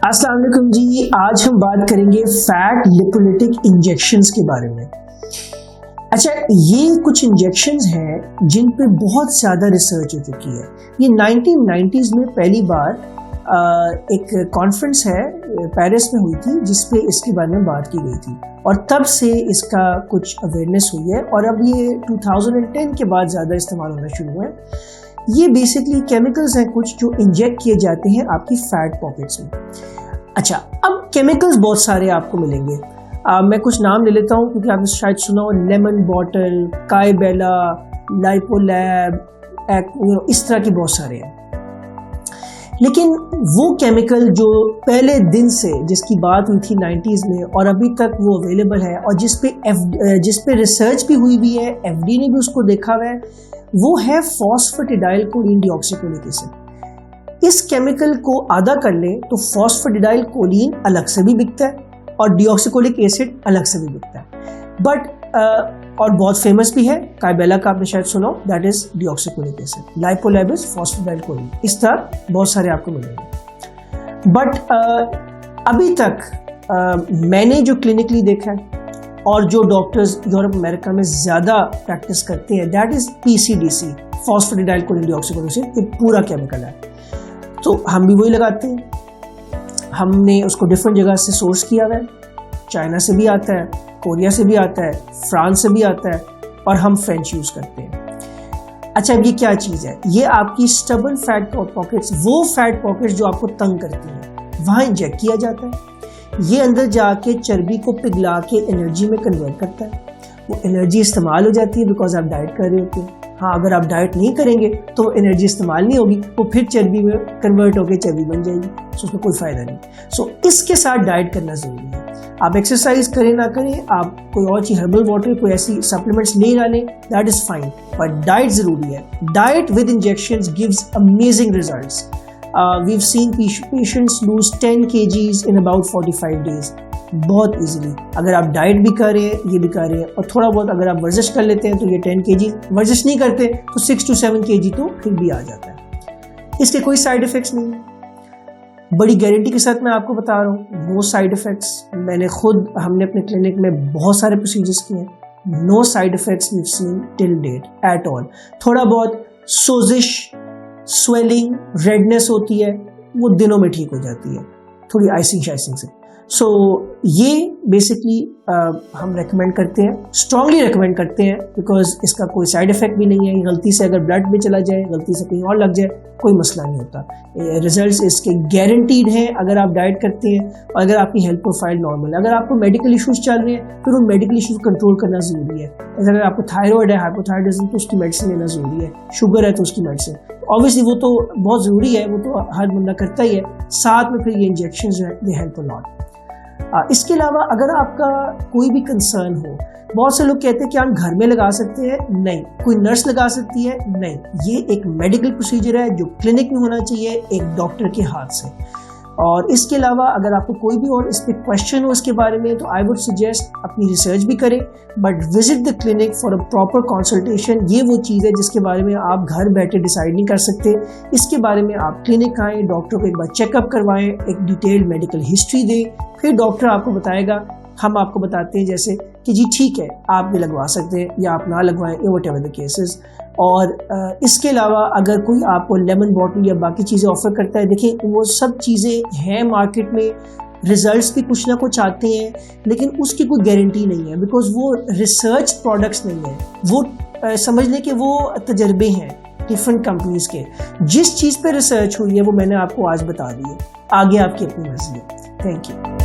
अस्सलाम वालेकुम जी। आज हम बात करेंगे फैट लिपोलिटिक इंजेक्शंस के बारे में। अच्छा, ये कुछ इंजेक्शंस हैं जिन पे बहुत ज़्यादा रिसर्च हो चुकी है। ये 1990s में पहली बार एक कॉन्फ्रेंस है पेरिस में हुई थी जिसपे इसके बारे में बात की गई थी और तब से इसका कुछ अवेयरनेस हुई है और अब ये 2010 के बाद ज़्यादा इस्तेमाल होना शुरू हुआ है। ये बेसिकली केमिकल्स हैं कुछ जो इंजेक्ट किए जाते हैं आपकी फैट पॉकेट्स में। अच्छा, अब केमिकल्स बहुत सारे आपको मिलेंगे। मैं कुछ नाम ले लेता हूँ क्योंकि आपने शायद सुना हो, लेमन बॉटल, काइबेला, लाइपोलैब, इस तरह के बहुत सारे हैं। लेकिन वो केमिकल जो पहले दिन से जिसकी बात हुई थी 90s में और अभी तक वो अवेलेबल है और जिस पे रिसर्च भी हुई हुई है, एफडी ने भी उसको देखा हुआ है, वो है फॉस्फेटिडाइल कोलिन डीऑक्सीकोलिक एसिड। इस केमिकल को आधा कर लें तो फॉस्फेटिडाइल कोलिन अलग से भी बिकता है और डीऑक्सीकोलिक एसिड अलग से भी बिकता है। बट और बहुत फेमस भी है, काइबेला का आपने शायद सुना, that is deoxycholic acid. Lipolab is phosphatidyl choline. इस तरह बहुत सारे आपको मिलेंगे। बट अभी तक मैंने जो क्लिनिकली देखा है और जो डॉक्टर्स यूरोप अमेरिका में ज़्यादा प्रैक्टिस करते हैं, that is PCDC, phosphatidyl choline deoxycholic acid. ये पूरा केमिकल है, तो हम भी वही लगाते हैं। हमने उसको डिफरेंट जगह से सोर्स किया हुआ है, चाइना से भी आता है, कोरिया से भी आता है, फ्रांस से भी आता है और हम फ्रेंच यूज़ करते हैं। अच्छा, अब ये क्या चीज़ है? ये आपकी स्टबन फैट पॉकेट्स, वो फैट पॉकेट्स जो आपको तंग करती हैं, वहाँ इंजेक्ट किया जाता है। ये अंदर जाके चर्बी को पिघला के एनर्जी में कन्वर्ट करता है। वो एनर्जी इस्तेमाल हो जाती है बिकॉज आप डाइट कर रहे होते हैं। हाँ, अगर आप डाइट नहीं करेंगे तो वो एनर्जी इस्तेमाल नहीं होगी, वो फिर चर्बी में कन्वर्ट होकर चर्बी बन जाएगी, सो उसमें कोई फ़ायदा नहीं। सो इसके साथ डाइट करना ज़रूरी है। आप एक्सरसाइज करें ना करें, आप कोई और चीज़, हर्बल वाटर, कोई ऐसी सप्लीमेंट्स ले ना लें, that is fine, but diet ज़रूरी है। Diet with injections gives amazing results. We've seen patients lose 10 kgs in about 45 days बहुत इजीली। अगर आप डाइट भी कर रहे हैं, ये भी कर रहे हैं और थोड़ा बहुत अगर आप वर्जिश कर लेते हैं तो ये 10 kg, वर्जिश नहीं करते तो 6 to 7 kg तो फिर भी आ जाता है। इसके कोई साइड इफ़ेक्ट्स नहीं है, बड़ी गारंटी के साथ मैं आपको बता रहा हूँ, नो साइड इफ़ेक्ट्स। हमने अपने क्लिनिक में बहुत सारे प्रोसीजर्स किए हैं, no side effects we've seen till date at all. थोड़ा बहुत सोजिश, स्वेलिंग, रेडनेस होती है, वो दिनों में ठीक हो जाती है थोड़ी आइसिंग शाइसिंग से। सो ये बेसिकली हम रेकमेंड करते हैं, स्ट्रांगली रेकमेंड करते हैं, बिकॉज इसका कोई साइड इफेक्ट भी नहीं है। गलती से अगर ब्लड में चला जाए, गलती से कहीं और लग जाए, कोई मसला नहीं होता। रिजल्ट्स इसके गारंटीड हैं अगर आप डाइट करते हैं और अगर आपकी हेल्थ प्रोफाइल नॉर्मल है। अगर आपको मेडिकल इशूज़ चल रहे हैं फिर उन मेडिकल इशूज़ कंट्रोल करना ज़रूरी है। अगर आपको थायराइड है, हाइपोथायराइडिज्म, तो उसकी मेडिसिन लेना ज़रूरी है। शुगर है तो उसकी मेडिसिन ऑब्वियसली वो तो बहुत ज़रूरी है, वो तो हर बंदा करता ही है। साथ में फिर ये इंजेक्शन जो है दे हेल्प अ लॉट। इसके अलावा अगर आपका कोई भी कंसर्न हो, बहुत से लोग कहते हैं कि हम घर में लगा सकते हैं, नहीं। कोई नर्स लगा सकती है, नहीं। ये एक मेडिकल प्रोसीजर है जो क्लिनिक में होना चाहिए एक डॉक्टर के हाथ से। और इसके अलावा अगर आपको कोई भी और इस पर क्वेश्चन हो इसके बारे में, तो आई वुड सजेस्ट अपनी रिसर्च भी करें, but visit the clinic for a proper consultation. ये वो चीज़ है जिसके बारे में आप घर बैठे डिसाइड नहीं कर सकते। इसके बारे में आप क्लिनिक आएँ, डॉक्टर को एक बार चेकअप करवाएं, एक डिटेल्ड मेडिकल हिस्ट्री दें, फिर डॉक्टर आपको बताएगा। हम आपको बताते हैं जैसे कि जी ठीक है, आप भी लगवा सकते हैं या आप ना लगवाएं, वट एवर द केसेस। और इसके अलावा अगर कोई आपको लेमन बॉटल या बाकी चीज़ें ऑफर करता है, देखिए वो सब चीज़ें हैं मार्केट में, रिजल्ट्स भी कुछ ना कुछ आते हैं, लेकिन उसकी कोई गारंटी नहीं है बिकॉज वो रिसर्च प्रोडक्ट्स नहीं है। वो समझ लें कि वो तजर्बे हैं डिफरेंट कंपनीज़ के। जिस चीज़ पे रिसर्च हुई है वो मैंने आपको आज बता दी है, आगे आपकी अपनी मर्जी है। Thank you.